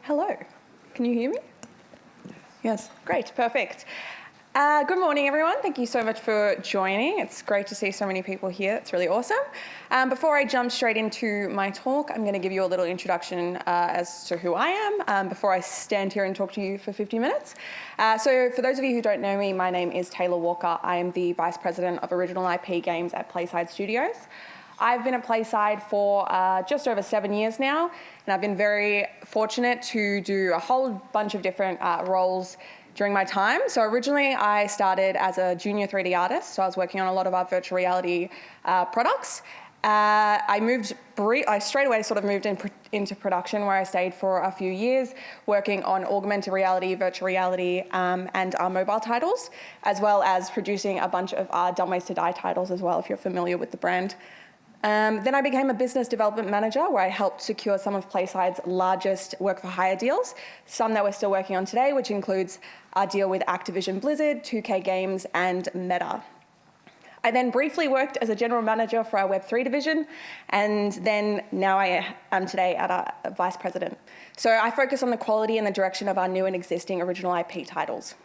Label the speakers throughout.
Speaker 1: Hello, can you hear me? Yes, great, perfect. Good morning, everyone. Thank you so much for joining. It's great to see so many people here. It's really awesome. Before I jump straight into my talk, I'm going to give you a little introduction as to who I am before I stand here and talk to you for 50 minutes. So for those of you who don't know me, my name is Taylah Walker. I am the Vice President of Original IP Games at PlaySide Studios. I've been at PlaySide for just over 7 years now, and I've been very fortunate to do a whole bunch of different roles during my time. So originally I started as a junior 3D artist, so I was working on a lot of our virtual reality products. I straight away sort of moved into production, where I stayed for a few years working on augmented reality, virtual reality, and our mobile titles, as well as producing a bunch of our Dumb Ways to Die titles as well, if you're familiar with the brand. Then I became a business development manager, where I helped secure some of PlaySide's largest work-for-hire deals, some that we're still working on today, which includes our deal with Activision Blizzard, 2K Games, and Meta. I then briefly worked as a general manager for our Web3 division, and then now I am today at our vice president. So I focus on the quality and the direction of our new and existing original IP titles.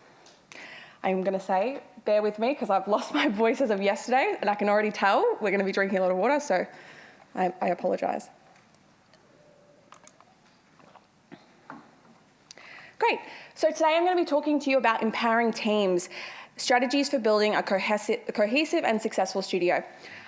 Speaker 1: I'm going to say, bear with me, because I've lost my voice as of yesterday, and I can already tell we're going to be drinking a lot of water, so I apologise. Great. So today I'm going to be talking to you about empowering teams, strategies for building a cohesive and successful studio.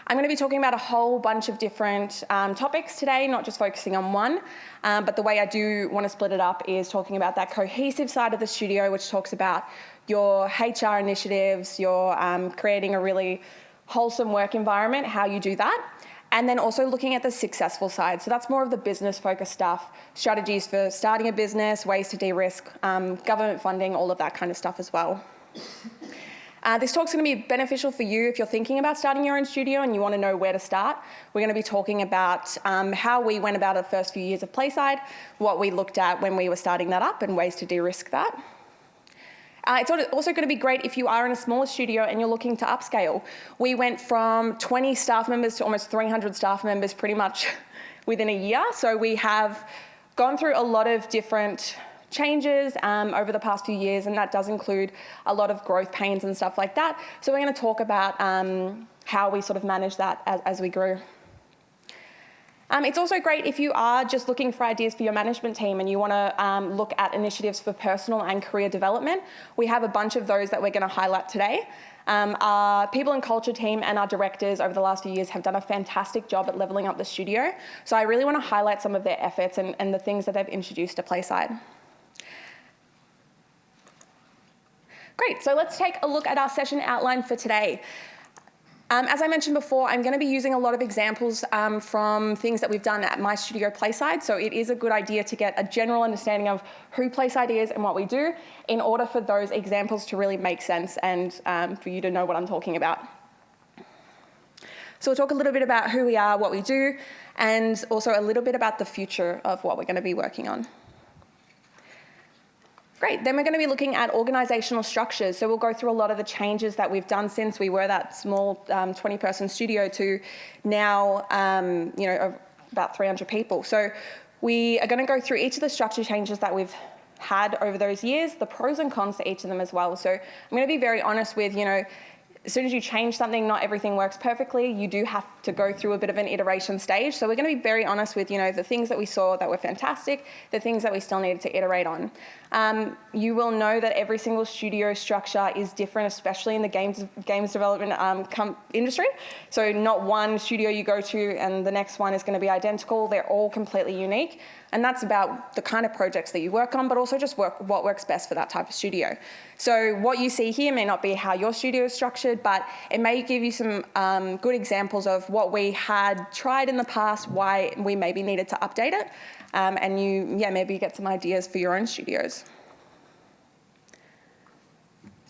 Speaker 1: I'm going to be talking about a whole bunch of different topics today, not just focusing on one, but the way I do want to split it up is talking about that cohesive side of the studio, which talks about your HR initiatives, your creating a really wholesome work environment, how you do that, and then also looking at the successful side. So that's more of the business-focused stuff, strategies for starting a business, ways to de-risk, government funding, all of that kind of stuff as well. This talk's going to be beneficial for you if you're thinking about starting your own studio and you want to know where to start. We're going to be talking about how we went about the first few years of PlaySide, what we looked at when we were starting that up, and ways to de-risk that. It's also going to be great if you are in a smaller studio and you're looking to upscale. We went from 20 staff members to almost 300 staff members pretty much within a year. So we have gone through a lot of different changes over the past few years, and that does include a lot of growth pains and stuff like that. So we're going to talk about how we sort of manage that as we grew. It's also great if you are just looking for ideas for your management team and you want to look at initiatives for personal and career development. We have a bunch of those that we're going to highlight today. Our people and culture team and our directors over the last few years have done a fantastic job at leveling up the studio. So I really want to highlight some of their efforts and the things that they've introduced to PlaySide. Great, so let's take a look at our session outline for today. As I mentioned before, I'm going to be using a lot of examples from things that we've done at my studio PlaySide, so it is a good idea to get a general understanding of who PlaySide is and what we do in order for those examples to really make sense and for you to know what I'm talking about. So we'll talk a little bit about who we are, what we do, and also a little bit about the future of what we're going to be working on. Great, then we're going to be looking at organisational structures. So we'll go through a lot of the changes that we've done since we were that small 20-person studio to now, about 300 people. So we are going to go through each of the structure changes that we've had over those years, the pros and cons to each of them as well. So I'm going to be very honest with, as soon as you change something, not everything works perfectly. You do have to go through a bit of an iteration stage. So we're going to be very honest with, the things that we saw that were fantastic, the things that we still needed to iterate on. You will know that every single studio structure is different, especially in the games development industry. So not one studio you go to and the next one is going to be identical. They're all completely unique. And that's about the kind of projects that you work on, but also just what works best for that type of studio. So what you see here may not be how your studio is structured, but it may give you some good examples of what we had tried in the past, why we maybe needed to update it, and maybe get some ideas for your own studios.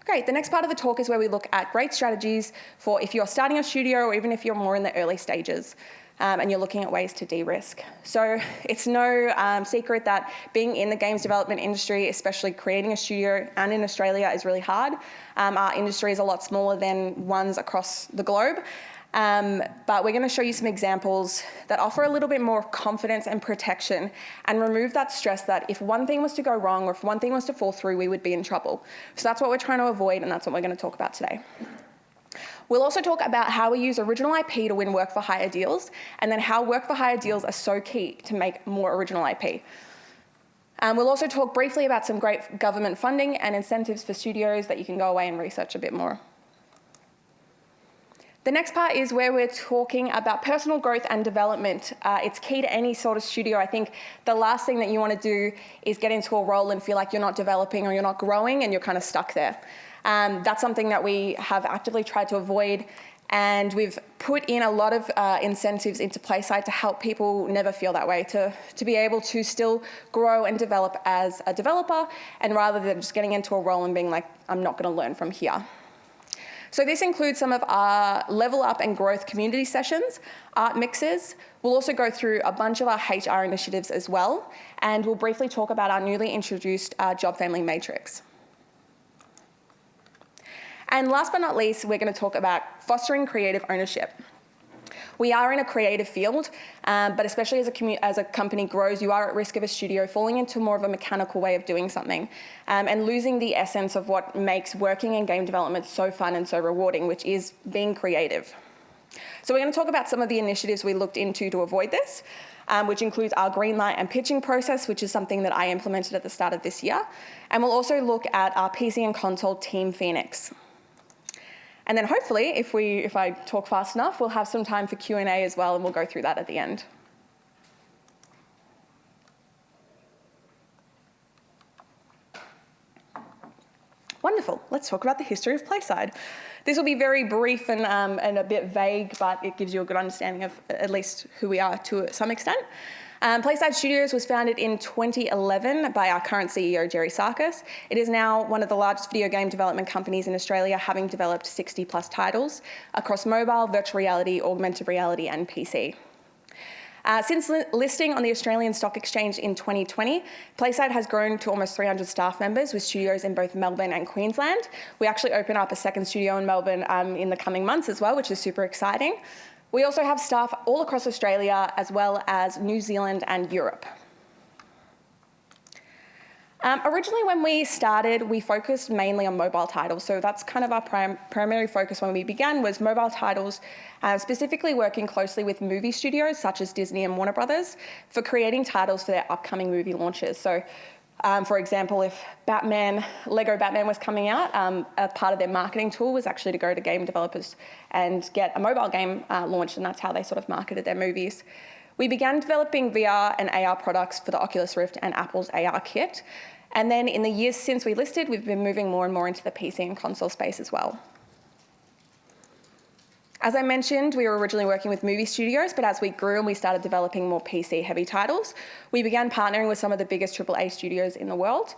Speaker 1: Great, the next part of the talk is where we look at great strategies for if you're starting a studio or even if you're more in the early stages. And you're looking at ways to de-risk. So it's no secret that being in the games development industry, especially creating a studio and in Australia, is really hard. Our industry is a lot smaller than ones across the globe. But we're going to show you some examples that offer a little bit more confidence and protection and remove that stress that if one thing was to go wrong or if one thing was to fall through, we would be in trouble. So that's what we're trying to avoid, and that's what we're going to talk about today. We'll also talk about how we use original IP to win work for hire deals, and then how work for hire deals are so key to make more original IP. We'll also talk briefly about some great government funding and incentives for studios that you can go away and research a bit more. The next part is where we're talking about personal growth and development. It's key to any sort of studio. I think the last thing that you want to do is get into a role and feel like you're not developing or you're not growing and you're kind of stuck there. That's something that we have actively tried to avoid, and we've put in a lot of incentives into PlaySide to help people never feel that way, to be able to still grow and develop as a developer, and rather than just getting into a role and being like, I'm not going to learn from here. So this includes some of our level up and growth community sessions, art mixes. We'll also go through a bunch of our HR initiatives as well, and we'll briefly talk about our newly introduced job family matrix. And last but not least, we're going to talk about fostering creative ownership. We are in a creative field, but especially as a company grows, you are at risk of a studio falling into more of a mechanical way of doing something, and losing the essence of what makes working in game development so fun and so rewarding, which is being creative. So we're going to talk about some of the initiatives we looked into to avoid this, which includes our greenlight and pitching process, which is something that I implemented at the start of this year. And we'll also look at our PC and console Team Phoenix. And then hopefully, if I talk fast enough, we'll have some time for Q&A as well, and we'll go through that at the end. Wonderful. Let's talk about the history of PlaySide. This will be very brief and a bit vague, but it gives you a good understanding of at least who we are to some extent. PlaySide Studios was founded in 2011 by our current CEO, Jerry Sarkis. It is now one of the largest video game development companies in Australia, having developed 60+ titles across mobile, virtual reality, augmented reality, and PC. Since listing on the Australian Stock Exchange in 2020, PlaySide has grown to almost 300 staff members with studios in both Melbourne and Queensland. We actually open up a second studio in Melbourne in the coming months as well, which is super exciting. We also have staff all across Australia, as well as New Zealand and Europe. Originally, when we started, we focused mainly on mobile titles. So that's kind of our primary focus when we began, was mobile titles, specifically working closely with movie studios such as Disney and Warner Brothers for creating titles for their upcoming movie launches. So for example, if Lego Batman was coming out, a part of their marketing tool was actually to go to game developers and get a mobile game launched, and that's how they sort of marketed their movies. We began developing VR and AR products for the Oculus Rift and Apple's AR kit. And then in the years since we listed, we've been moving more and more into the PC and console space as well. As I mentioned, we were originally working with movie studios, but as we grew and we started developing more PC-heavy titles, we began partnering with some of the biggest AAA studios in the world.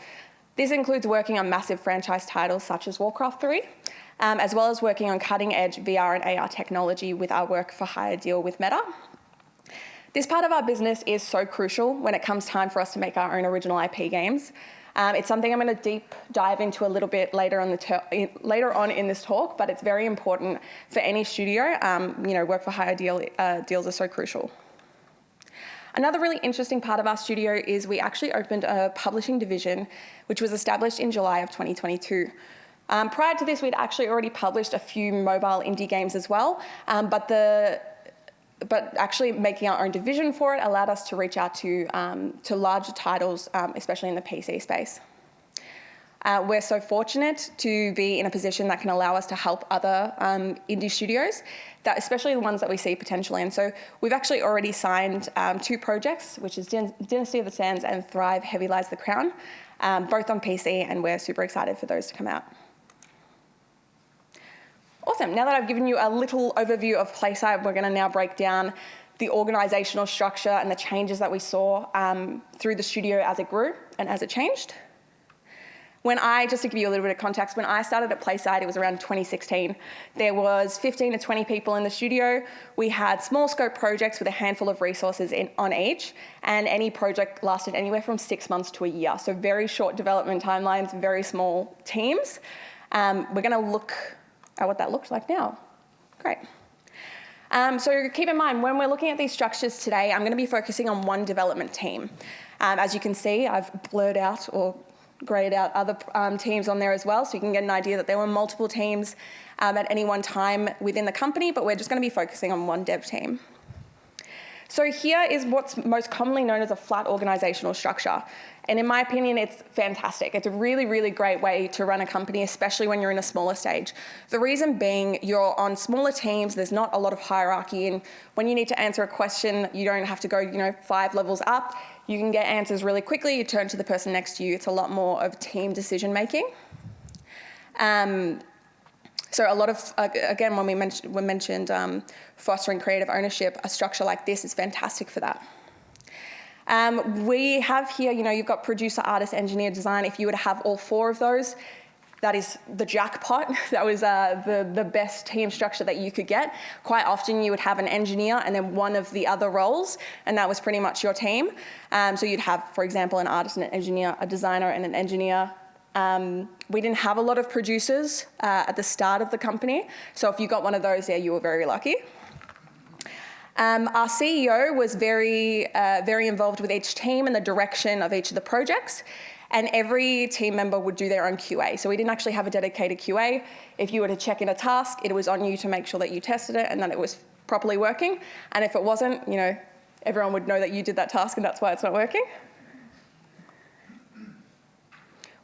Speaker 1: This includes working on massive franchise titles such as Warcraft 3, as well as working on cutting-edge VR and AR technology with our work for hire deal with Meta. This part of our business is so crucial when it comes time for us to make our own original IP games. It's something I'm going to deep dive into a little bit later on in this talk, but it's very important for any studio. Work for hire deals are so crucial. Another really interesting part of our studio is we actually opened a publishing division, which was established in July of 2022. Prior to this, we'd actually already published a few mobile indie games as well, but actually making our own division for it allowed us to reach out to larger titles, especially in the PC space. We're so fortunate to be in a position that can allow us to help other indie studios, especially the ones that we see potential in. So we've actually already signed 2 projects, which is Dynasty of the Sands and Thrive Heavy Lies the Crown, both on PC, and we're super excited for those to come out. Awesome. Now that I've given you a little overview of PlaySide, we're going to now break down the organisational structure and the changes that we saw through the studio as it grew and as it changed. Just to give you a little bit of context, when I started at PlaySide, it was around 2016. There was 15 to 20 people in the studio. We had small scope projects with a handful of resources on each, and any project lasted anywhere from 6 months to a year. So very short development timelines, very small teams. We're going to look at what that looks like now. Great. So keep in mind, when we're looking at these structures today, I'm going to be focusing on one development team. As you can see, I've blurred out or grayed out other teams on there as well, so you can get an idea that there were multiple teams at any one time within the company, but we're just going to be focusing on one dev team. So here is what's most commonly known as a flat organizational structure. And in my opinion, it's fantastic. It's a really, really great way to run a company, especially when you're in a smaller stage. The reason being, you're on smaller teams, there's not a lot of hierarchy, and when you need to answer a question, you don't have to go 5 levels up. You can get answers really quickly, you turn to the person next to you. It's a lot more of team decision making. So a lot of, again, when we mentioned fostering creative ownership, a structure like this is fantastic for that. We have here, you've got producer, artist, engineer, design. If you were to have all 4 of those, that is the jackpot. That was the best team structure that you could get. Quite often you would have an engineer and then one of the other roles, and that was pretty much your team. So you'd have, for example, an artist and an engineer, a designer and an engineer. We didn't have a lot of producers at the start of the company, so if you got one of those, you were very lucky. Our CEO was very involved with each team and the direction of each of the projects, and every team member would do their own QA. So we didn't actually have a dedicated QA. If you were to check in a task, it was on you to make sure that you tested it and that it was properly working, and if it wasn't, everyone would know that you did that task and that's why it's not working.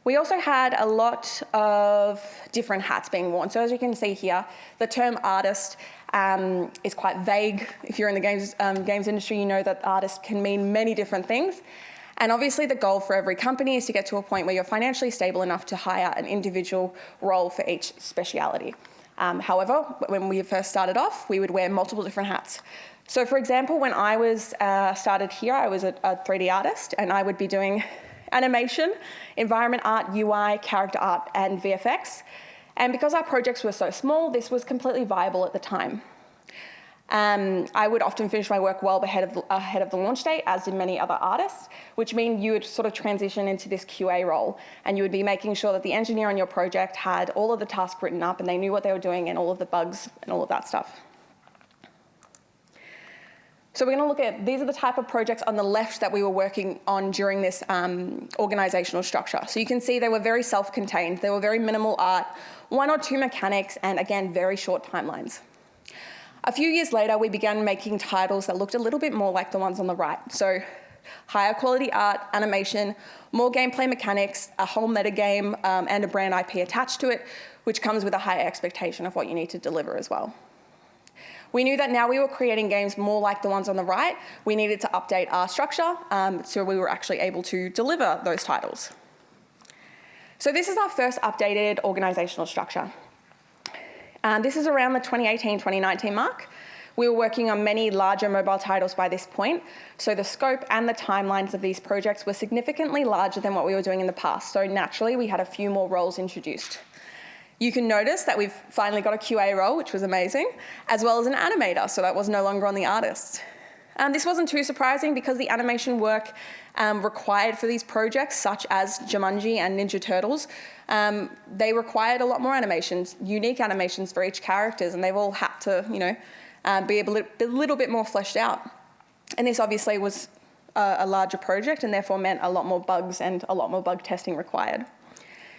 Speaker 1: We also had a lot of different hats being worn. So as you can see here, the term artist is quite vague. If you're in the games industry, you know that artist can mean many different things. And obviously the goal for every company is to get to a point where you're financially stable enough to hire an individual role for each speciality. However, when we first started off, we would wear multiple different hats. So for example, when I was started here, I was a 3D artist, and I would be doing animation, environment art, UI, character art, and VFX. And because our projects were so small, this was completely viable at the time. I would often finish my work well ahead of the launch date, as did many other artists, which means you would sort of transition into this QA role, and you would be making sure that the engineer on your project had all of the tasks written up and they knew what they were doing and all of the bugs and all of that stuff. So we're going to look at, these are the type of projects on the left that we were working on during this organizational structure. So you can see they were very self-contained. They were very minimal art, 1 or 2 mechanics, and again, very short timelines. A few years later, we began making titles that looked a little bit more like the ones on the right. So higher quality art, animation, more gameplay mechanics, a whole metagame, and a brand IP attached to it, which comes with a higher expectation of what you need to deliver as well. We knew that now we were creating games more like the ones on the right, we needed to update our structure so we were actually able to deliver those titles. So this is our first updated organizational structure. This is around the 2018-2019 mark. We were working on many larger mobile titles by this point, so the scope and the timelines of these projects were significantly larger than what we were doing in the past, so naturally we had a few more roles introduced. You can notice that we've finally got a QA role, which was amazing, as well as an animator, so that was no longer on the artist. This wasn't too surprising because the animation work required for these projects, such as Jumanji and Ninja Turtles, they required a lot more animations, unique animations for each characters, and they've all had to, be a little bit more fleshed out. And this obviously was a larger project and therefore meant a lot more bugs and a lot more bug testing required.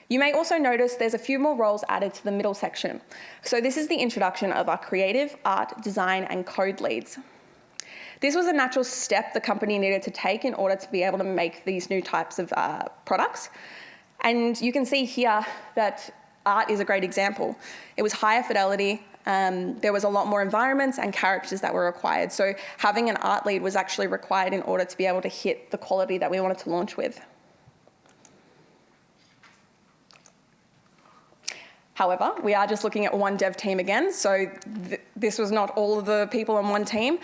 Speaker 1: You may also notice there's a few more roles added to the middle section. So this is the introduction of our creative, art, design, and code leads. This was a natural step the company needed to take in order to be able to make these new types of products. And you can see here that art is a great example. It was higher fidelity, there was a lot more environments and characters that were required. So having an art lead was actually required in order to be able to hit the quality that we wanted to launch with. However, we are just looking at one dev team again, so this was not all of the people on one team.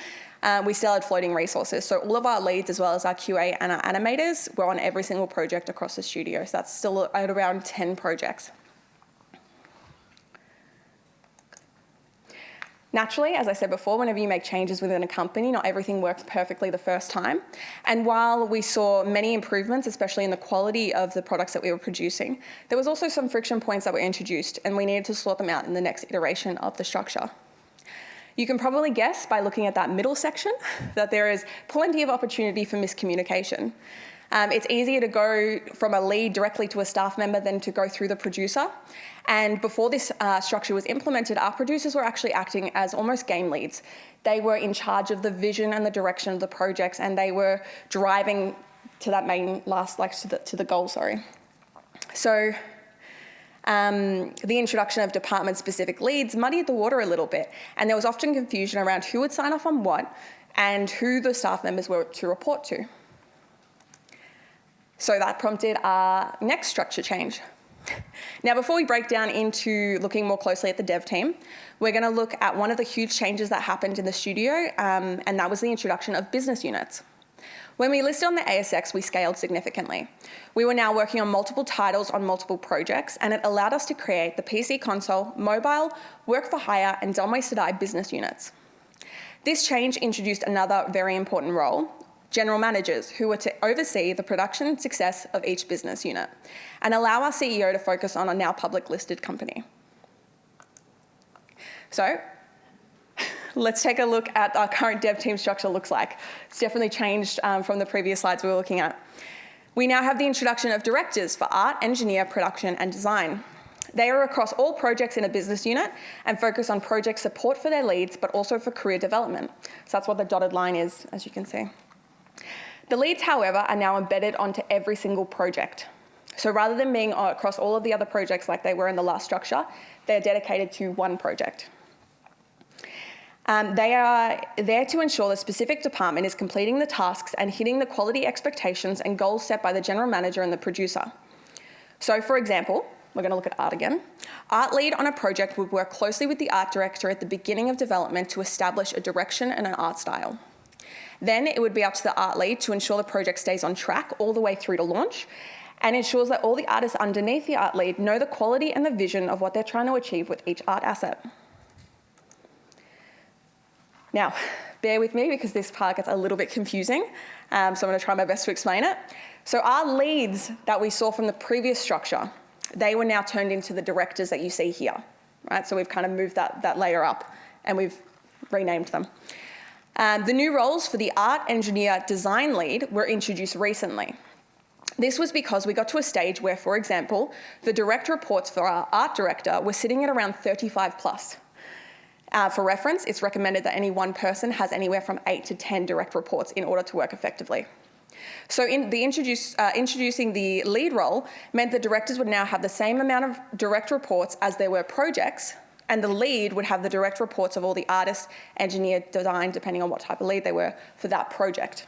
Speaker 1: We still had floating resources, so all of our leads as well as our QA and our animators were on every single project across the studio, so that's still at around 10 projects. Naturally, as I said before, whenever you make changes within a company, not everything works perfectly the first time. And while we saw many improvements, especially in the quality of the products that we were producing, there was also some friction points that were introduced, and we needed to sort them out in the next iteration of the structure. You can probably guess by looking at that middle section that there is plenty of opportunity for miscommunication. It's easier to go from a lead directly to a staff member than to go through the producer. And before this structure was implemented, our producers were actually acting as almost game leads. They were in charge of the vision and the direction of the projects, and they were driving to that main to the goal, sorry. So the introduction of department-specific leads muddied the water a little bit, and there was often confusion around who would sign off on what and who the staff members were to report to. So that prompted our next structure change. Now, before we break down into looking more closely at the dev team, we're going to look at one of the huge changes that happened in the studio, and that was the introduction of business units. When we listed on the ASX, we scaled significantly. We were now working on multiple titles on multiple projects, and it allowed us to create the PC console, mobile, work for hire, and dumb ways to die business units. This change introduced another very important role, general managers, who were to oversee the production and success of each business unit and allow our CEO to focus on a now public listed company. So let's take a look at our current dev team structure looks like. It's definitely changed from the previous slides we were looking at. We now have the introduction of directors for art, engineer, production, and design. They are across all projects in a business unit and focus on project support for their leads, but also for career development. So that's what the dotted line is, as you can see. The leads, however, are now embedded onto every single project. So rather than being across all of the other projects like they were in the last structure, they're dedicated to one project. They are there to ensure the specific department is completing the tasks and hitting the quality expectations and goals set by the general manager and the producer. So, for example, we're going to look at art again. Art lead on a project would work closely with the art director at the beginning of development to establish a direction and an art style. Then it would be up to the art lead to ensure the project stays on track all the way through to launch and ensures that all the artists underneath the art lead know the quality and the vision of what they're trying to achieve with each art asset. Now, bear with me because this part gets a little bit confusing, so I'm going to try my best to explain it. So our leads that we saw from the previous structure, they were now turned into the directors that you see here, right? So we've kind of moved that layer up and we've renamed them. The new roles for the art, engineer, design lead were introduced recently. This was because we got to a stage where, for example, the direct reports for our art director were sitting at around 35 plus. For reference, it's recommended that any one person has anywhere from 8 to 10 direct reports in order to work effectively. So introducing the lead role meant the directors would now have the same amount of direct reports as there were projects, and the lead would have the direct reports of all the artists, engineer, design, depending on what type of lead they were for that project.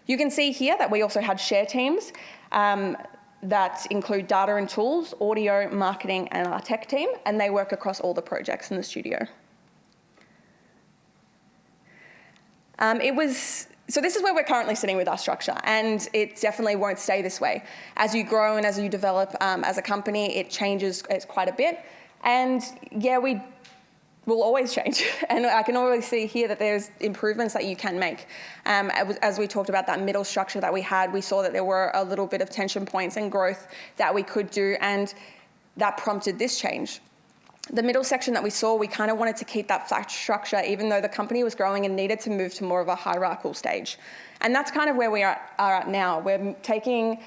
Speaker 1: You can see here that we also had share teams that include data and tools, audio, marketing, and our tech team, and they work across all the projects in the studio. So this is where we're currently sitting with our structure, and it definitely won't stay this way. As you grow and as you develop as a company, it changes quite a bit. And yeah, we will always change. And I can already see here that there's improvements that you can make. As we talked about that middle structure that we had, we saw that there were a little bit of tension points and growth that we could do, and that prompted this change. The middle section that we saw, we kind of wanted to keep that flat structure even though the company was growing and needed to move to more of a hierarchical stage. And that's kind of where we are at now. We're taking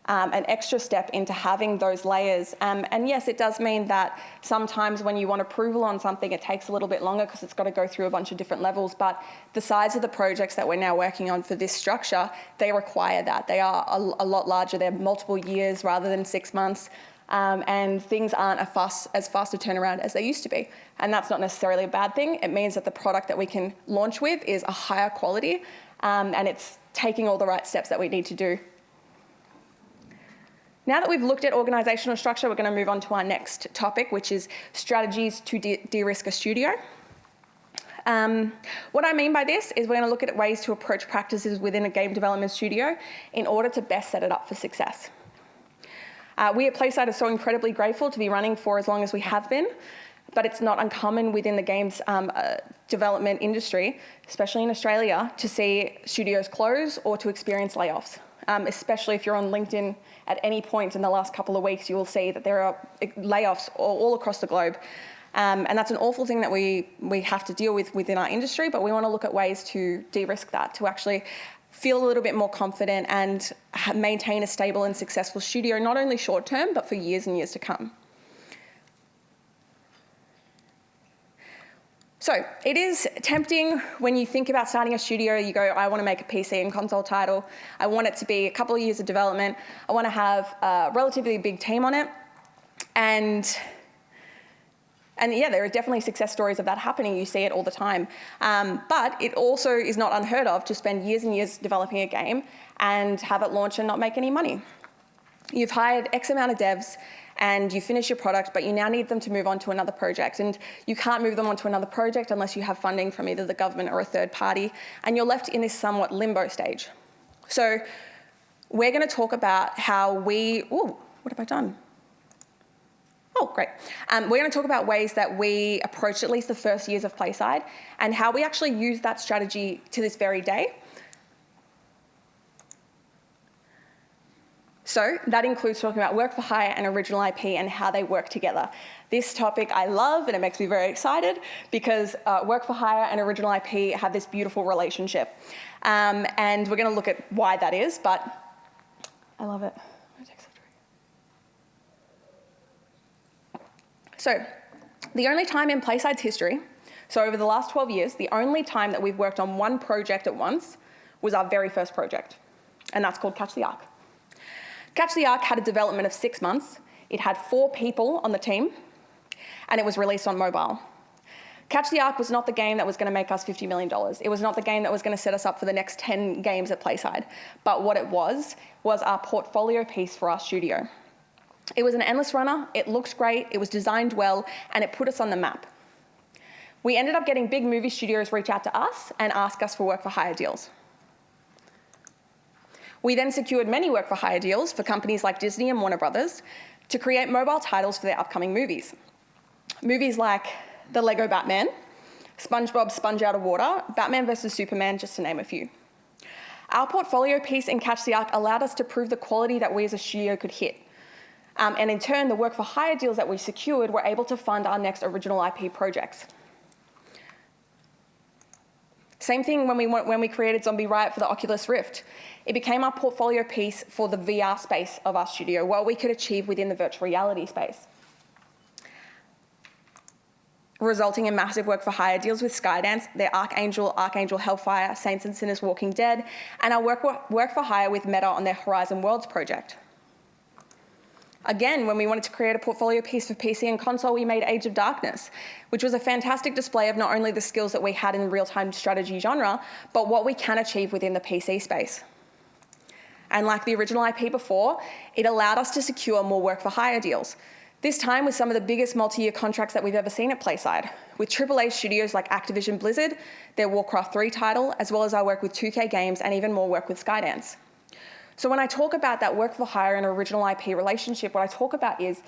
Speaker 1: an extra step into having those layers. And yes, it does mean that sometimes when you want approval on something, it takes a little bit longer because it's got to go through a bunch of different levels. But the size of the projects that we're now working on for this structure, they require that. They are a lot larger. They're multiple years rather than 6 months. And things aren't as fast a turnaround as they used to be. And that's not necessarily a bad thing. It means that the product that we can launch with is a higher quality, and it's taking all the right steps that we need to do. Now that we've looked at organisational structure, we're going to move on to our next topic, which is strategies to de-risk a studio. What I mean by this is we're going to look at ways to approach practices within a game development studio in order to best set it up for success. We at PlaySide are so incredibly grateful to be running for as long as we have been, but it's not uncommon within the games development industry, especially in Australia, to see studios close or to experience layoffs. Especially if you're on LinkedIn at any point in the last couple of weeks, you will see that there are layoffs all across the globe. And that's an awful thing that we have to deal with within our industry, but we want to look at ways to de-risk that, to actually feel a little bit more confident and maintain a stable and successful studio, not only short term, but for years and years to come. So it is tempting when you think about starting a studio, you go, I want to make a PC and console title. I want it to be a couple of years of development. I want to have a relatively big team on it. And yeah, there are definitely success stories of that happening. You see it all the time. But it also is not unheard of to spend years and years developing a game and have it launch and not make any money. You've hired X amount of devs and you finish your product, but you now need them to move on to another project. And you can't move them on to another project unless you have funding from either the government or a third party. And you're left in this somewhat limbo stage. So we're going to talk about how what have I done? Oh, great. We're going to talk about ways that we approach at least the first years of PlaySide and how we actually use that strategy to this very day. So that includes talking about work for hire and original IP and how they work together. This topic I love and it makes me very excited because work for hire and original IP have this beautiful relationship. And we're going to look at why that is, but I love it. So the only time in PlaySide's history, so over the last 12 years, the only time that we've worked on one project at once was our very first project, and that's called Catch the Ark. Catch the Ark had a development of 6 months. It had 4 people on the team, and it was released on mobile. Catch the Ark was not the game that was going to make us $50 million. It was not the game that was going to set us up for the next 10 games at PlaySide. But what it was our portfolio piece for our studio. It was an endless runner, it looked great, it was designed well, and it put us on the map. We ended up getting big movie studios reach out to us and ask us for work for hire deals. We then secured many work for hire deals for companies like Disney and Warner Brothers to create mobile titles for their upcoming movies. Movies like The Lego Batman, SpongeBob Sponge Out of Water, Batman vs Superman, just to name a few. Our portfolio piece in Catch the Ark allowed us to prove the quality that we as a studio could hit. And in turn, the work for hire deals that we secured were able to fund our next original IP projects. Same thing when we created Zombie Riot for the Oculus Rift. It became our portfolio piece for the VR space of our studio, what we could achieve within the virtual reality space, resulting in massive work for hire deals with Skydance, their Archangel Hellfire, Saints and Sinners Walking Dead, and our work for hire with Meta on their Horizon Worlds project. Again, when we wanted to create a portfolio piece for PC and console, we made Age of Darkness, which was a fantastic display of not only the skills that we had in the real-time strategy genre, but what we can achieve within the PC space. And like the original IP before, it allowed us to secure more work for hire deals. This time with some of the biggest multi-year contracts that we've ever seen at PlaySide, with AAA studios like Activision Blizzard, their Warcraft 3 title, as well as our work with 2K Games and even more work with Skydance. So when I talk about that work for hire and original IP relationship, what I talk about is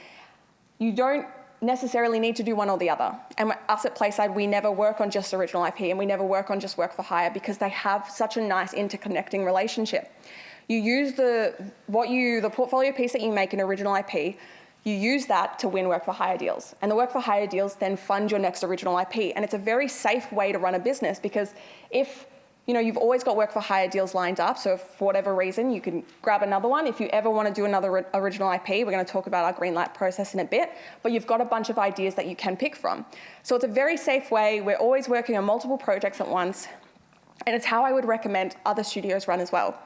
Speaker 1: you don't necessarily need to do one or the other. And us at PlaySide, we never work on just original IP and we never work on just work for hire because they have such a nice interconnecting relationship. You use the portfolio piece that you make in original IP, you use that to win work for hire deals. And the work for hire deals then fund your next original IP. And it's a very safe way to run a business because if you've always got work for hire deals lined up, so if for whatever reason you can grab another one. If you ever want to do another original IP, we're going to talk about our green light process in a bit, but you've got a bunch of ideas that you can pick from. So it's a very safe way. We're always working on multiple projects at once, and it's how I would recommend other studios run as well.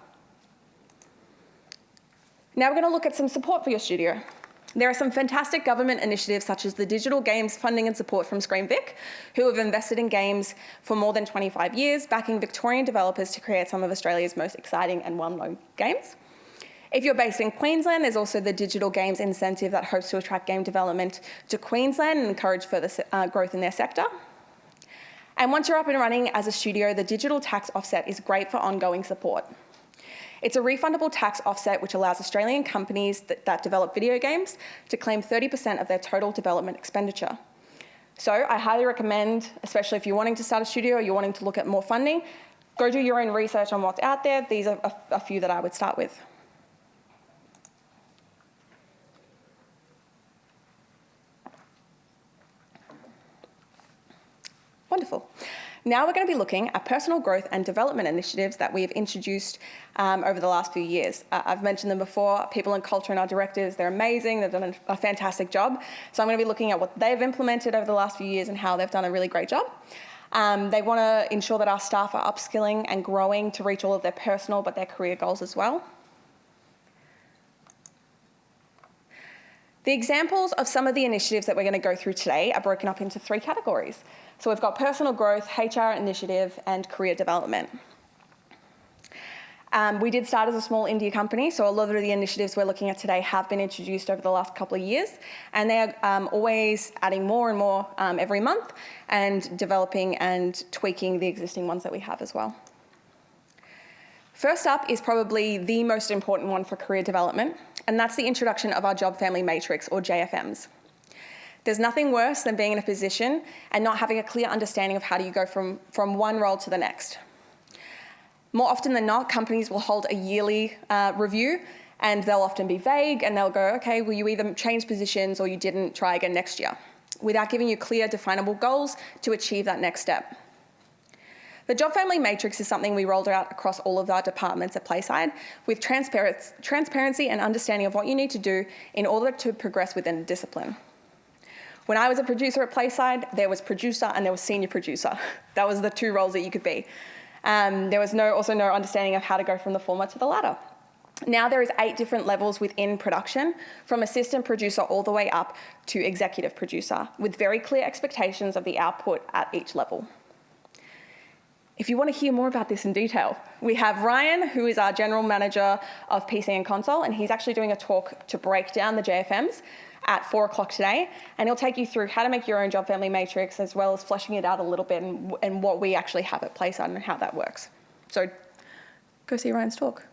Speaker 1: Now we're going to look at some support for your studio. There are some fantastic government initiatives such as the Digital Games Funding and Support from Screen Vic, who have invested in games for more than 25 years, backing Victorian developers to create some of Australia's most exciting and well-known games. If you're based in Queensland, there's also the Digital Games Incentive that hopes to attract game development to Queensland and encourage further growth in their sector. And once you're up and running as a studio, the digital tax offset is great for ongoing support. It's a refundable tax offset which allows Australian companies that develop video games to claim 30% of their total development expenditure. So I highly recommend, especially if you're wanting to start a studio or you're wanting to look at more funding, go do your own research on what's out there. These are a few that I would start with. Wonderful. Now we're going to be looking at personal growth and development initiatives that we have introduced over the last few years. I've mentioned them before. People in culture and our directors, they're amazing. They've done a fantastic job. So I'm going to be looking at what they've implemented over the last few years and how they've done a really great job. They want to ensure that our staff are upskilling and growing to reach all of their personal but their career goals as well. The examples of some of the initiatives that we're going to go through today are broken up into 3 categories. So we've got personal growth, HR initiative, and career development. We did start as a small indie company, so a lot of the initiatives we're looking at today have been introduced over the last couple of years, and they are always adding more and more every month and developing and tweaking the existing ones that we have as well. First up is probably the most important one for career development, and that's the introduction of our Job Family Matrix, or JFMs. There's nothing worse than being in a position and not having a clear understanding of how do you go from one role to the next. More often than not, companies will hold a yearly review, and they'll often be vague, and they'll go, okay, well, you either changed positions or you didn't, try again next year, without giving you clear, definable goals to achieve that next step. The Job Family Matrix is something we rolled out across all of our departments at PlaySide with transparency and understanding of what you need to do in order to progress within a discipline. When I was a producer at PlaySide, there was producer and there was senior producer. That was the 2 roles that you could be. There was also no understanding of how to go from the former to the latter. Now there is 8 different levels within production, from assistant producer all the way up to executive producer, with very clear expectations of the output at each level. If you want to hear more about this in detail, we have Ryan, who is our General Manager of PC and Console, and he's actually doing a talk to break down the JFMs at 4 o'clock today, and he'll take you through how to make your own Job Family Matrix, as well as fleshing it out a little bit and what we actually have at PlaySide and how that works. So go see Ryan's talk.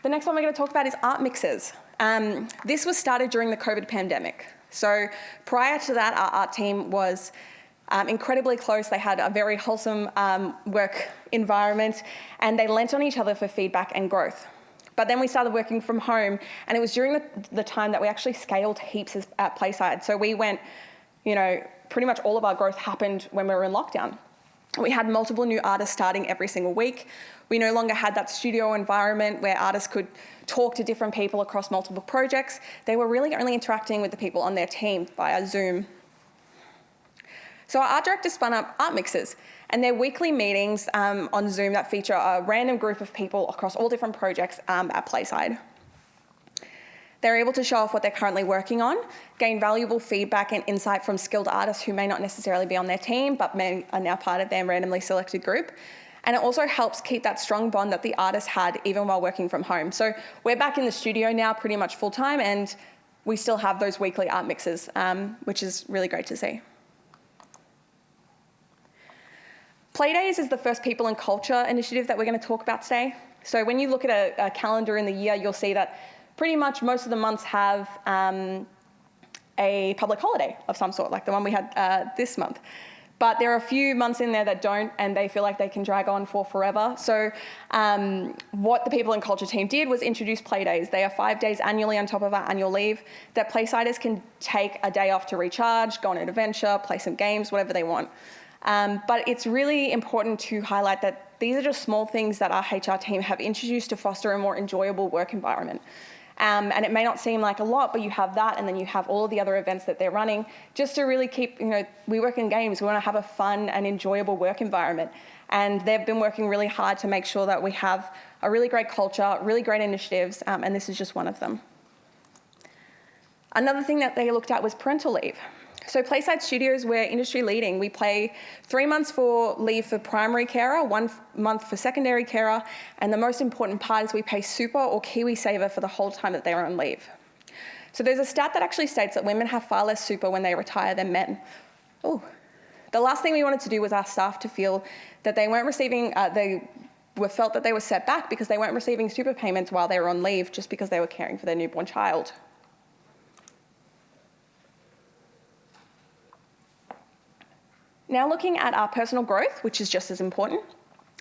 Speaker 1: The next one we're going to talk about is art mixes. This was started during the COVID pandemic. So prior to that, our art team was incredibly close. They had a very wholesome work environment, and they lent on each other for feedback and growth. But then we started working from home, and it was during the time that we actually scaled heaps at PlaySide. So we went, pretty much all of our growth happened when we were in lockdown. We had multiple new artists starting every single week. We no longer had that studio environment where artists could talk to different people across multiple projects. They were really only interacting with the people on their team via Zoom. So our art director spun up art mixes, and they're weekly meetings on Zoom that feature a random group of people across all different projects at PlaySide. They're able to show off what they're currently working on, gain valuable feedback and insight from skilled artists who may not necessarily be on their team, but are now part of their randomly selected group. And it also helps keep that strong bond that the artists had even while working from home. So we're back in the studio now pretty much full time, and we still have those weekly art mixes, which is really great to see. Playdays is the first people and culture initiative that we're going to talk about today. So when you look at a calendar in the year, you'll see that pretty much most of the months have a public holiday of some sort, like the one we had this month. But there are a few months in there that don't, and they feel like they can drag on for forever. So what the people and culture team did was introduce Playdays. They are 5 days annually on top of our annual leave that Playsiders can take a day off to recharge, go on an adventure, play some games, whatever they want. But it's really important to highlight that these are just small things that our HR team have introduced to foster a more enjoyable work environment. And it may not seem like a lot, but you have that, and then you have all of the other events that they're running, just to really keep, we work in games, we want to have a fun and enjoyable work environment. And they've been working really hard to make sure that we have a really great culture, really great initiatives, and this is just one of them. Another thing that they looked at was parental leave. So PlaySide Studios, we're industry leading. We pay 3 months for leave for primary carer, 1 month for secondary carer, and the most important part is we pay super or KiwiSaver for the whole time that they're on leave. So there's a stat that actually states that women have far less super when they retire than men. Oh, the last thing we wanted to do was our staff to feel that they weren't receiving, felt that they were set back because they weren't receiving super payments while they were on leave just because they were caring for their newborn child. Now looking at our personal growth, which is just as important,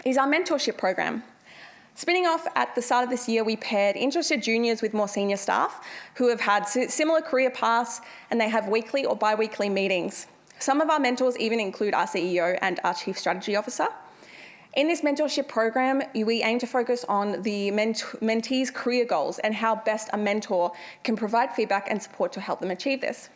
Speaker 1: is our mentorship program. Spinning off at the start of this year, we paired interested juniors with more senior staff who have had similar career paths, and they have weekly or bi-weekly meetings. Some of our mentors even include our CEO and our Chief Strategy Officer. In this mentorship program, we aim to focus on the mentee's career goals and how best a mentor can provide feedback and support to help them achieve this.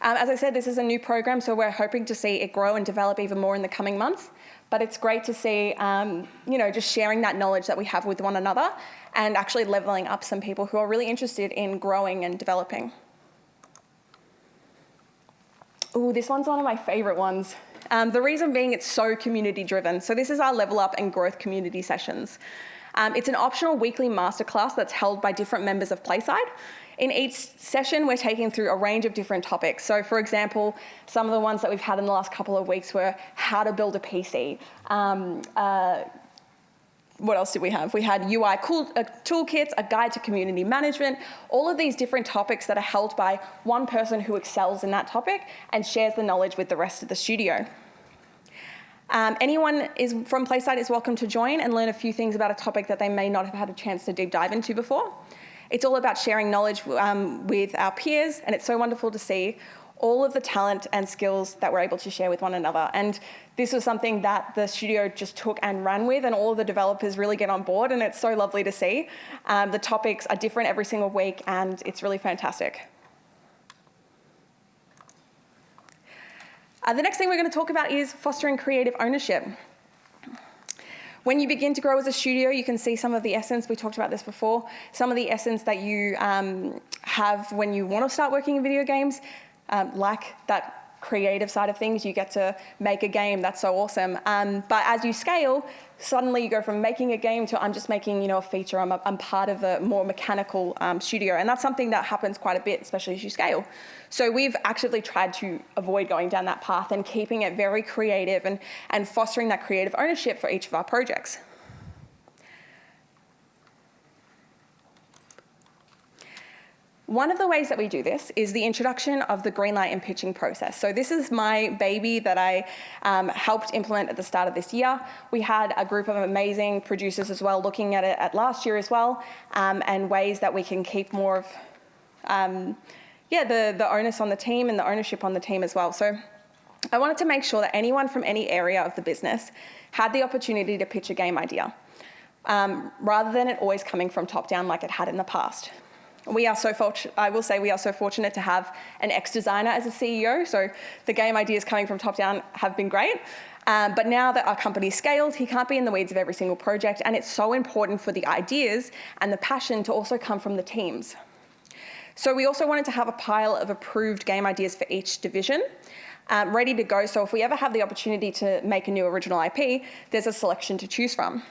Speaker 1: As I said, this is a new program, so we're hoping to see it grow and develop even more in the coming months. But it's great to see, just sharing that knowledge that we have with one another and actually leveling up some people who are really interested in growing and developing. Ooh, this one's one of my favorite ones. The reason being it's so community driven. So this is our Level Up and Growth community sessions. It's an optional weekly masterclass that's held by different members of PlaySide. In each session, we're taking through a range of different topics. So for example, some of the ones that we've had in the last couple of weeks were how to build a PC. What else did we have? We had UI toolkits, a guide to community management, all of these different topics that are held by one person who excels in that topic and shares the knowledge with the rest of the studio. Anyone from PlaySide is welcome to join and learn a few things about a topic that they may not have had a chance to deep dive into before. It's all about sharing knowledge with our peers, and it's so wonderful to see all of the talent and skills that we're able to share with one another. And this was something that the studio just took and ran with, and all of the developers really get on board, and it's so lovely to see. The topics are different every single week, and it's really fantastic. The next thing we're going to talk about is fostering creative ownership. When you begin to grow as a studio, you can see some of the essence, we talked about this before, some of the essence that you have when you want to start working in video games, like that creative side of things. You get to make a game, that's so awesome. But as you scale, suddenly you go from making a game to I'm just making a feature, I'm part of a more mechanical studio. And that's something that happens quite a bit, especially as you scale. So we've actively tried to avoid going down that path and keeping it very creative and fostering that creative ownership for each of our projects. One of the ways that we do this is the introduction of the greenlight and pitching process. So this is my baby that I helped implement at the start of this year. We had a group of amazing producers as well looking at it at last year as well, and ways that we can keep more of the onus on the team and the ownership on the team as well. So I wanted to make sure that anyone from any area of the business had the opportunity to pitch a game idea, rather than it always coming from top down like it had in the past. We are so fortunate, I will say we are so fortunate to have an ex-designer as a CEO, so the game ideas coming from top down have been great. But now that our company's scaled, he can't be in the weeds of every single project, and it's so important for the ideas and the passion to also come from the teams. So we also wanted to have a pile of approved game ideas for each division, ready to go, so if we ever have the opportunity to make a new original IP, there's a selection to choose from.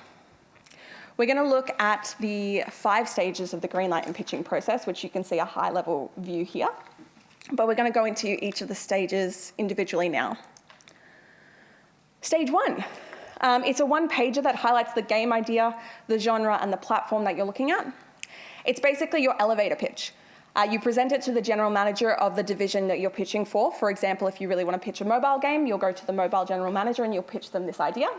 Speaker 1: We're going to look at the 5 stages of the greenlight and pitching process, which you can see a high-level view here. But we're going to go into each of the stages individually now. Stage 1. It's a one-pager that highlights the game idea, the genre, and the platform that you're looking at. It's basically your elevator pitch. You present it to the general manager of the division that you're pitching for. For example, if you really want to pitch a mobile game, you'll go to the mobile general manager and you'll pitch them this idea.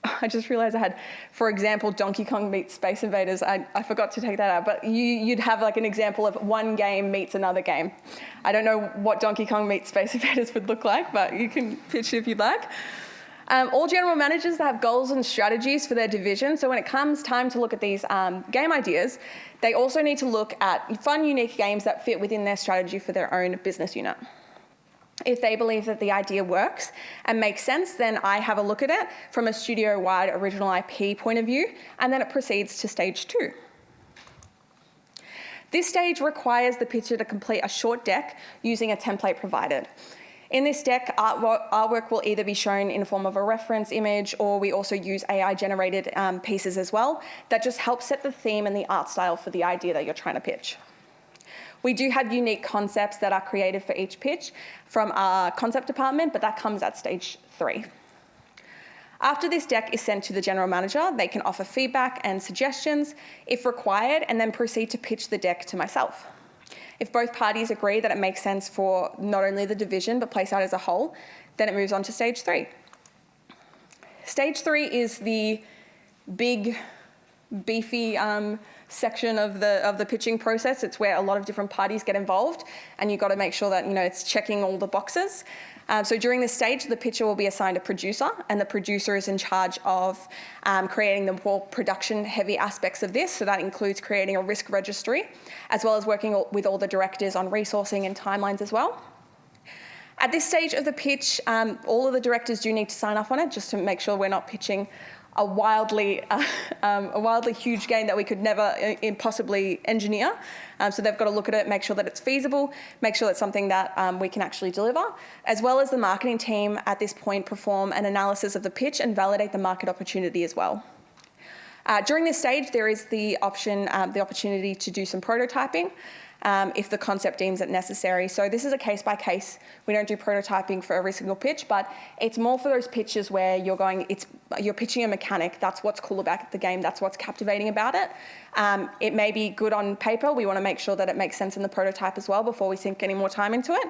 Speaker 1: I just realized I had, for example, Donkey Kong meets Space Invaders. I forgot to take that out, but you'd have like an example of one game meets another game. I don't know what Donkey Kong meets Space Invaders would look like, but you can pitch it if you'd like. All general managers have goals and strategies for their division, so when it comes time to look at these game ideas, they also need to look at fun, unique games that fit within their strategy for their own business unit. If they believe that the idea works and makes sense, then I have a look at it from a studio-wide original IP point of view, and then it proceeds to stage 2. This stage requires the pitcher to complete a short deck using a template provided. In this deck, artwork will either be shown in the form of a reference image, or we also use AI-generated pieces as well that just help set the theme and the art style for the idea that you're trying to pitch. We do have unique concepts that are created for each pitch from our concept department, but that comes at stage 3. After this deck is sent to the general manager, they can offer feedback and suggestions if required, and then proceed to pitch the deck to myself. If both parties agree that it makes sense for not only the division, but PlaySide as a whole, then it moves on to stage 3. Stage 3 is the big beefy section of the pitching process. It's where a lot of different parties get involved, and you've got to make sure that it's checking all the boxes. So during this stage, the pitcher will be assigned a producer, and the producer is in charge of creating the more production-heavy aspects of this. So that includes creating a risk registry, as well as working with all the directors on resourcing and timelines as well. At this stage of the pitch, all of the directors do need to sign off on it, just to make sure we're not pitching a wildly huge game that we could never possibly engineer. So they've got to look at it, make sure that it's feasible, make sure it's something that we can actually deliver, as well as the marketing team at this point perform an analysis of the pitch and validate the market opportunity as well. During this stage, there is the opportunity to do some prototyping, if the concept deems it necessary. So this is a case by case. We don't do prototyping for every single pitch, but it's more for those pitches where you're pitching a mechanic. That's what's cool about the game. That's what's captivating about it. It may be good on paper. We want to make sure that it makes sense in the prototype as well before we sink any more time into it.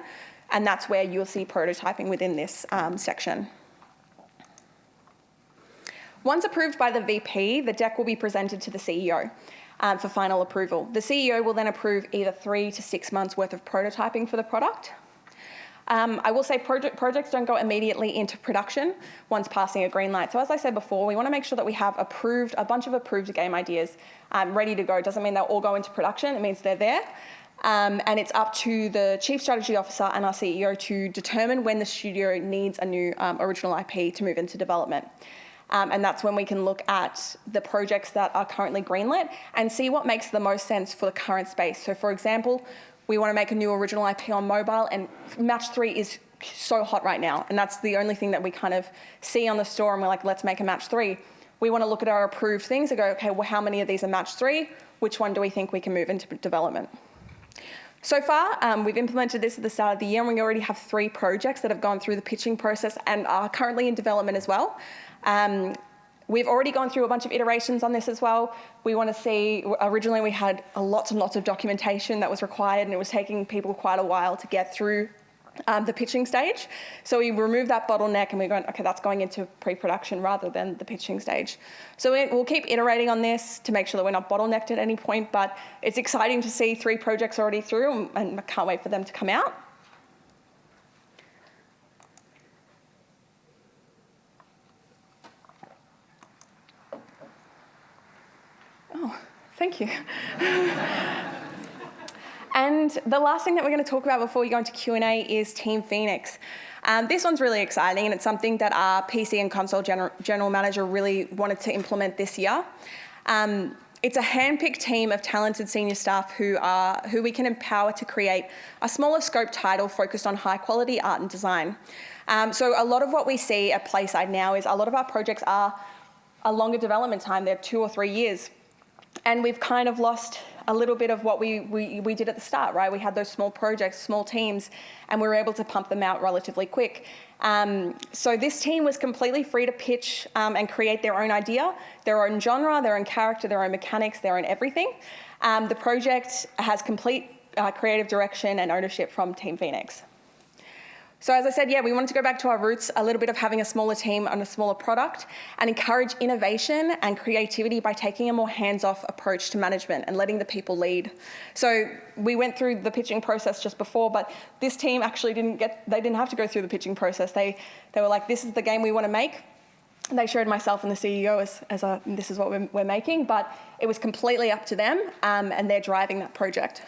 Speaker 1: And that's where you'll see prototyping within this section. Once approved by the VP, the deck will be presented to the CEO. For final approval. The CEO will then approve either 3 to 6 months worth of prototyping for the product. I will say projects don't go immediately into production once passing a green light. So as I said before, we want to make sure that we have a bunch of approved game ideas ready to go. It doesn't mean they'll all go into production, it means they're there. And it's up to the Chief Strategy Officer and our CEO to determine when the studio needs a new original IP to move into development. And that's when we can look at the projects that are currently greenlit and see what makes the most sense for the current space. So for example, we want to make a new original IP on mobile, and Match 3 is so hot right now. And that's the only thing that we kind of see on the store, and we're like, let's make a Match 3. We want to look at our approved things and go, okay, well, how many of these are Match 3? Which one do we think we can move into development? So far, we've implemented this at the start of the year, and we already have 3 projects that have gone through the pitching process and are currently in development as well. We've already gone through a bunch of iterations on this as well. We want to see, originally we had lots and lots of documentation that was required, and it was taking people quite a while to get through the pitching stage. So we removed that bottleneck, and we're going, okay, that's going into pre-production rather than the pitching stage. So we'll keep iterating on this to make sure that we're not bottlenecked at any point, but it's exciting to see 3 projects already through, and I can't wait for them to come out. Oh, thank you. And the last thing that we're going to talk about before we go into Q&A is Team Phoenix. This one's really exciting, and it's something that our PC and console general manager really wanted to implement this year. It's a hand-picked team of talented senior staff who we can empower to create a smaller scope title focused on high-quality art and design. So a lot of what we see at PlaySide now is a lot of our projects are a longer development time. They're 2 or 3 years. And we've kind of lost a little bit of what we did at the start, right? We had those small projects, small teams, and we were able to pump them out relatively quick. So this team was completely free to pitch and create their own idea, their own genre, their own character, their own mechanics, their own everything. The project has complete creative direction and ownership from Team Phoenix. So as I said, we wanted to go back to our roots, a little bit of having a smaller team on a smaller product, and encourage innovation and creativity by taking a more hands-off approach to management and letting the people lead. So we went through the pitching process just before, but this team actually didn't have to go through the pitching process. They were like, this is the game we want to make. They showed myself and the CEO as this is what we're making, but it was completely up to them, and they're driving that project.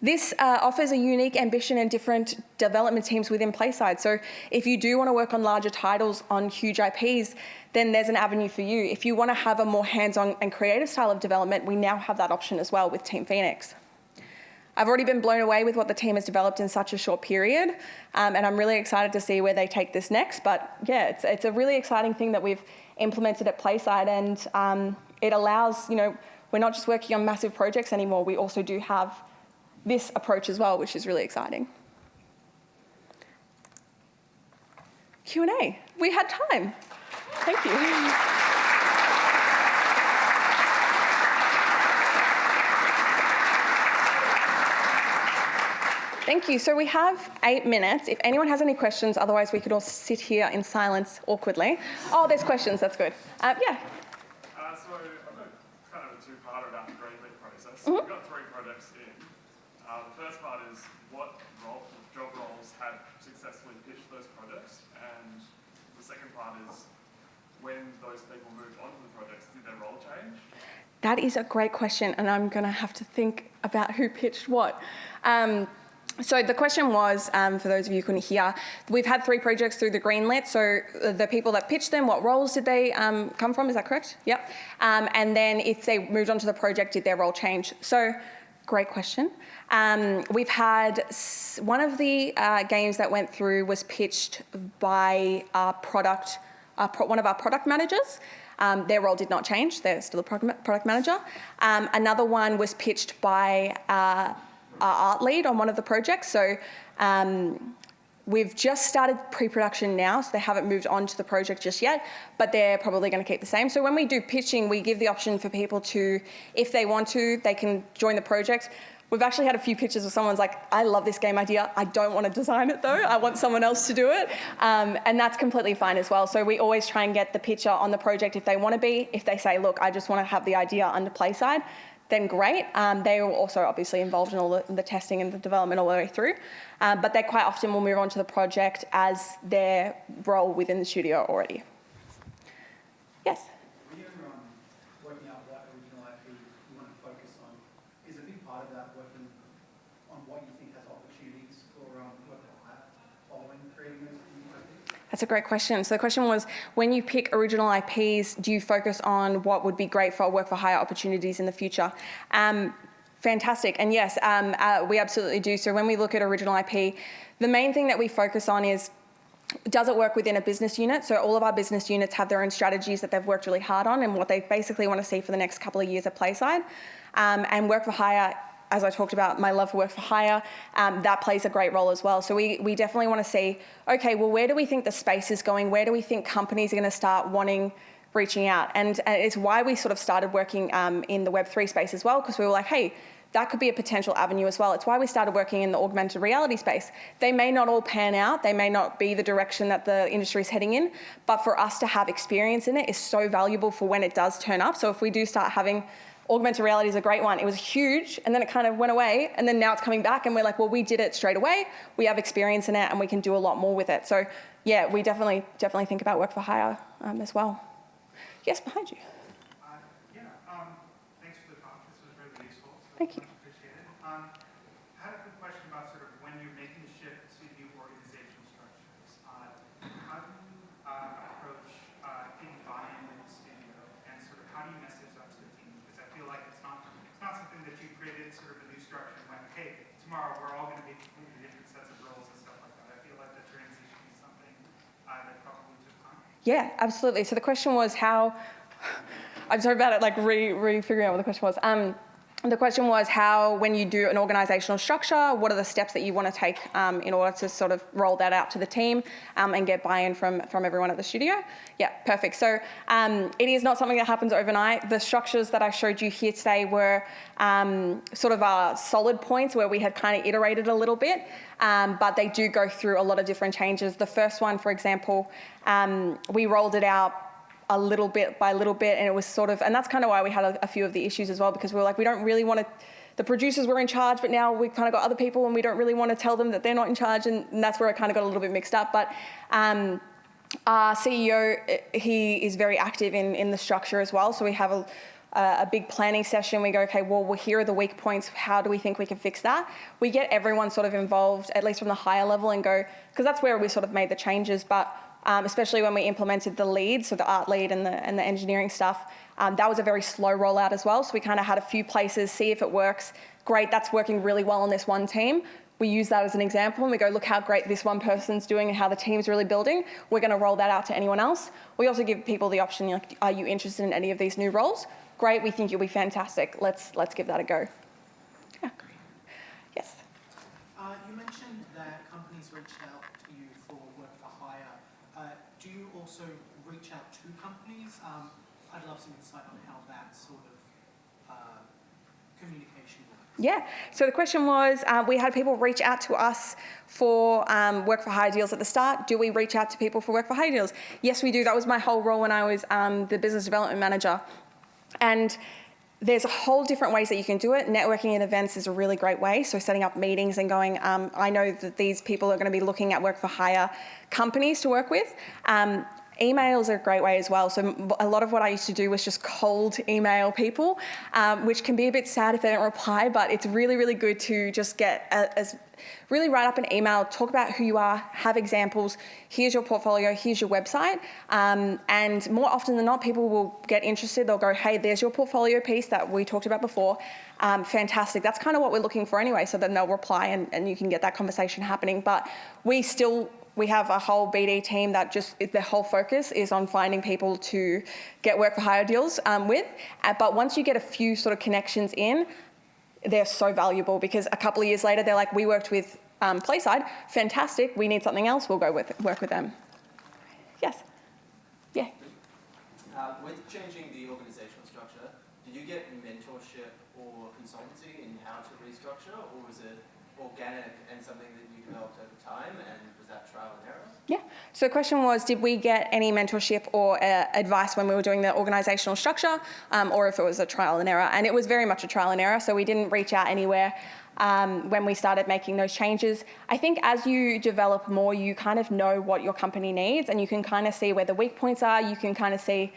Speaker 1: This offers a unique ambition and different development teams within PlaySide. So if you do want to work on larger titles on huge IPs, then there's an avenue for you. If you want to have a more hands-on and creative style of development, we now have that option as well with Team Phoenix. I've already been blown away with what the team has developed in such a short period, and I'm really excited to see where they take this next. But it's a really exciting thing that we've implemented at PlaySide, and it allows, we're not just working on massive projects anymore, we also do have this approach as well, which is really exciting. Q&A. We had time. Thank you. Thank you. So we have 8 minutes. If anyone has any questions, otherwise we could all sit here in silence awkwardly. Oh, there's questions. That's good. Yeah.
Speaker 2: So so I've got kind of a two-parter about the greenlit process. So we've got 3 projects in. The first part is what job roles had successfully pitched those projects, and the second part is when those people moved on to the projects, did their role change?
Speaker 1: That is a great question, and I'm going to have to think about who pitched what. So the question was, for those of you who couldn't hear, we've had 3 projects through the greenlit. So the people that pitched them, what roles did they come from? Is that correct? Yep. And then if they moved on to the project, did their role change? So great question. We've had one of the games that went through was pitched by one of our product managers. Their role did not change. They're still a product manager. Another one was pitched by our art lead on one of the projects. So we've just started pre-production now, so they haven't moved on to the project just yet, but they're probably going to keep the same. So when we do pitching, we give the option for people to, if they want to, they can join the project. We've actually had a few pitches where someone's like, I love this game idea. I don't want to design it though. I want someone else to do it. And that's completely fine as well. So we always try and get the pitcher on the project if they want to be. If they say, look, I just want to have the idea under PlaySide, then great. They are also obviously involved in all the testing and the development all the way through. But they quite often will move on to the project as their role within the studio already. Yes?
Speaker 3: When you're working out what original IP you want to focus on, is a big part of that working on what you think has opportunities for work following creating those new IPs?
Speaker 1: That's a great question. So the question was, when you pick original IPs, do you focus on what would be great for work for hire opportunities in the future? Fantastic. And yes, we absolutely do. So when we look at original IP, the main thing that we focus on is, does it work within a business unit? So all of our business units have their own strategies that they've worked really hard on and what they basically want to see for the next couple of years at PlaySide. And work for hire, as I talked about, my love for work for hire, that plays a great role as well. So we definitely want to see, okay, well, where do we think the space is going? Where do we think companies are going to start reaching out? And it's why we sort of started working in the Web3 space as well, because we were like, hey, that could be a potential avenue as well. It's why we started working in the augmented reality space. They may not all pan out. They may not be the direction that the industry is heading in, but for us to have experience in it is so valuable for when it does turn up. So if we do start having, augmented reality is a great one. It was huge, and then it kind of went away, and then now it's coming back, and we're like, well, we did it straight away. We have experience in it, and we can do a lot more with it. So yeah, we definitely think about work for hire as well. Yes, behind you.
Speaker 4: Thanks for the talk. This was really useful. So
Speaker 1: Thank you.
Speaker 4: Much appreciated. I had a quick question about sort of when you're making the shift to new organizational structures. How do you approach getting buy-in with the studio, and sort of how do you message that to the team? Because I feel like it's not something that you created sort of a new structure and went, hey, tomorrow we're all going to be completely different sets of roles and stuff like that. I feel like the transition is something that probably took time.
Speaker 1: Yeah, absolutely. So the question was how, I'm sorry about it, like re-figuring out what the question was. The question was how, when you do an organisational structure, what are the steps that you want to take in order to sort of roll that out to the team and get buy-in from everyone at the studio? Yeah, perfect. So it is not something that happens overnight. The structures that I showed you here today were sort of our solid points where we had kind of iterated a little bit, but they do go through a lot of different changes. The first one, for example, we rolled it out a little bit by little bit, and it was sort of, and that's kind of why we had a few of the issues as well, because we were like, we don't really want to, the producers were in charge, but now we've kind of got other people and we don't really want to tell them that they're not in charge, and that's where it kind of got a little bit mixed up. But our CEO, he is very active in the structure as well, so we have a big planning session. We go, okay, well, here are the weak points. How do we think we can fix that? We get everyone sort of involved, at least from the higher level, and go, because that's where we sort of made the changes, but especially when we implemented the lead, so the art lead and the engineering stuff, that was a very slow rollout as well. So we kind of had a few places, see if it works. Great, that's working really well on this one team. We use that as an example and we go, look how great this one person's doing and how the team's really building. We're going to roll that out to anyone else. We also give people the option, like, are you interested in any of these new roles? Great, we think you'll be fantastic. Let's give that a go. Yeah, great. Yes?
Speaker 3: You mentioned that companies reach out to you for work for hire. Do you also reach out to companies? I'd love some insight on how that sort of communication works.
Speaker 1: Yeah, so the question was, we had people reach out to us for work for hire deals at the start. Do we reach out to people for work for hire deals? Yes, we do. That was my whole role when I was the business development manager. And there's a whole different ways that you can do it. Networking at events is a really great way. So setting up meetings and going, I know that these people are going to be looking at work for hire companies to work with. Emails are a great way as well. So a lot of what I used to do was just cold email people, which can be a bit sad if they don't reply, but it's really, really good to just really write up an email, talk about who you are, have examples, here's your portfolio, here's your website. And more often than not, people will get interested. They'll go, hey, there's your portfolio piece that we talked about before. Fantastic. That's kind of what we're looking for anyway, so then they'll reply and you can get that conversation happening. But we have a whole BD team that their whole focus is on finding people to get work for hire deals with. But once you get a few sort of connections in, they're so valuable because a couple of years later, they're like, we worked with PlaySide, fantastic, we need something else, we'll go work with them. Yes? Yeah.
Speaker 5: With changing the organizational structure, did you get mentorship or consultancy in how to restructure, or was it organic and something that you developed over time, and was that trial and error?
Speaker 1: Yeah. So the question was, did we get any mentorship or advice when we were doing the organisational structure, or if it was a trial and error? And it was very much a trial and error, so we didn't reach out anywhere when we started making those changes. I think as you develop more, you kind of know what your company needs, and you can kind of see where the weak points are, you can kind of see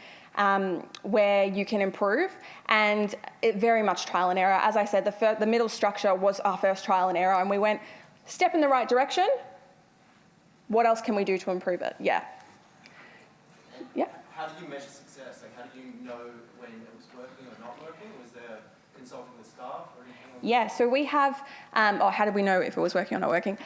Speaker 1: where you can improve, and it very much trial and error. As I said, the middle structure was our first trial and error, and we went, step in the right direction, what else can we do to improve it? Yeah. Yeah.
Speaker 5: How did you measure success? Like, how did you know when it was working or not working? Was there consulting with staff or anything?
Speaker 1: Yeah, so we have, or how did we know if it was working or not working?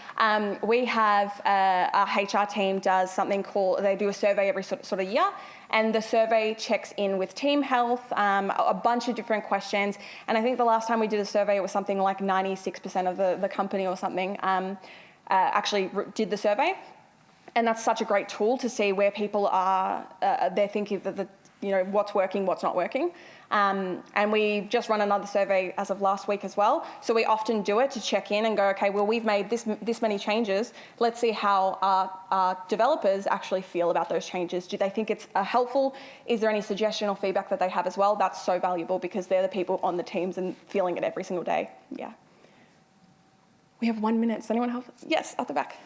Speaker 1: We have, our HR team does something called, they do a survey every sort of year, and the survey checks in with team health, a bunch of different questions, and I think the last time we did a survey, it was something like 96% of the company or something actually did the survey. And that's such a great tool to see where people are, they're thinking that what's working, what's not working. And we just run another survey as of last week as well. So we often do it to check in and go, okay, well, we've made this many changes. Let's see how our developers actually feel about those changes. Do they think it's helpful? Is there any suggestion or feedback that they have as well? That's so valuable because they're the people on the teams and feeling it every single day. Yeah. We have 1 minute. Does anyone have? Yes, at the back.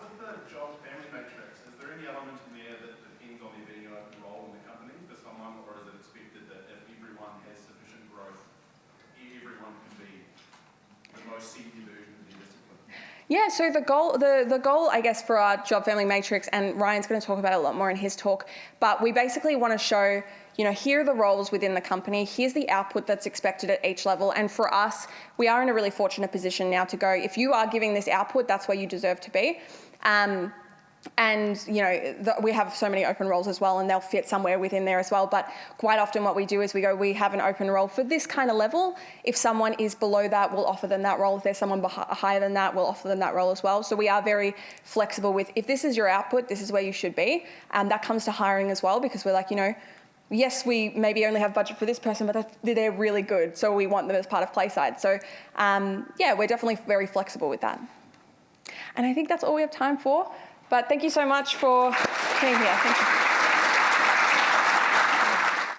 Speaker 2: With the job family matrix, is there any element in there that depends on there being an open role in the company for someone, or is it expected that if everyone has sufficient growth, everyone can be the most senior version of their discipline?
Speaker 1: Yeah, so the goal, I guess, for our job family matrix, and Ryan's going to talk about it a lot more in his talk, but we basically want to show, here are the roles within the company, here's the output that's expected at each level, and for us, we are in a really fortunate position now to go, if you are giving this output, that's where you deserve to be. And we have so many open roles as well, and they'll fit somewhere within there as well. But quite often what we do is we have an open role for this kind of level. If someone is below that, we'll offer them that role. If there's someone higher than that, we'll offer them that role as well. So we are very flexible with, if this is your output, this is where you should be. That comes to hiring as well, because we're like, yes, we maybe only have budget for this person, but they're really good. So we want them as part of PlaySide. So we're definitely very flexible with that. And I think that's all we have time for. But thank you so much for being here. Thank you.